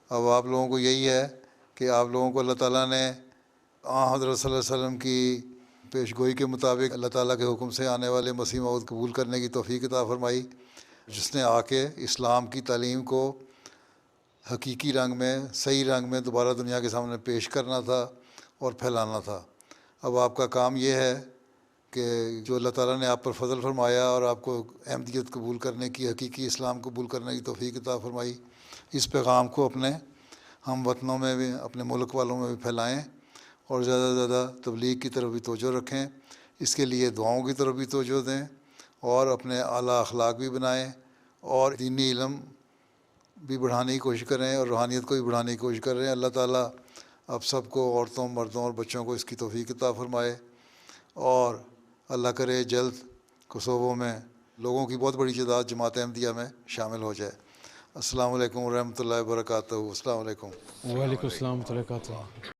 اب آپ لوگوں کو یہی ہے کہ آپ لوگوں کو اللہ تعالیٰ نے حضرت صلی اللہ علیہ وسلم کی پیش گوئی کے مطابق اللہ تعالیٰ کے حکم سے آنے والے مسیح موعود قبول کرنے کی توفیق عطا فرمائی، جس نے آ کے اسلام کی تعلیم کو حقیقی رنگ میں، صحیح رنگ میں دوبارہ دنیا کے سامنے پیش کرنا تھا اور پھیلانا تھا۔ اب آپ کا کام یہ ہے کہ جو اللہ تعالیٰ نے آپ پر فضل فرمایا اور آپ کو احمدیت قبول کرنے کی، حقیقی اسلام قبول کرنے کی توفیق عطا فرمائی، اس پیغام کو اپنے ہم وطنوں میں بھی، اپنے ملک والوں میں بھی پھیلائیں اور زیادہ سے زیادہ تبلیغ کی طرف بھی توجہ رکھیں۔ اس کے لیے دعاؤں کی طرف بھی توجہ دیں اور اپنے اعلیٰ اخلاق بھی بنائیں اور دینی علم بھی بڑھانے کی کوشش کریں اور روحانیت کو بھی بڑھانے کی کوشش کریں۔ اللہ تعالیٰ اب سب کو، عورتوں، مردوں اور بچوں کو اس کی توفیق عطا فرمائے، اور اللہ کرے جلد کوسوو میں لوگوں کی بہت بڑی تعداد جماعت احمدیہ میں شامل ہو جائے۔ السلام علیکم ورحمۃ اللہ وبرکاتہ۔ السلام علیکم۔ وعلیکم السلام ورحمۃ اللہ وبرکاتہ۔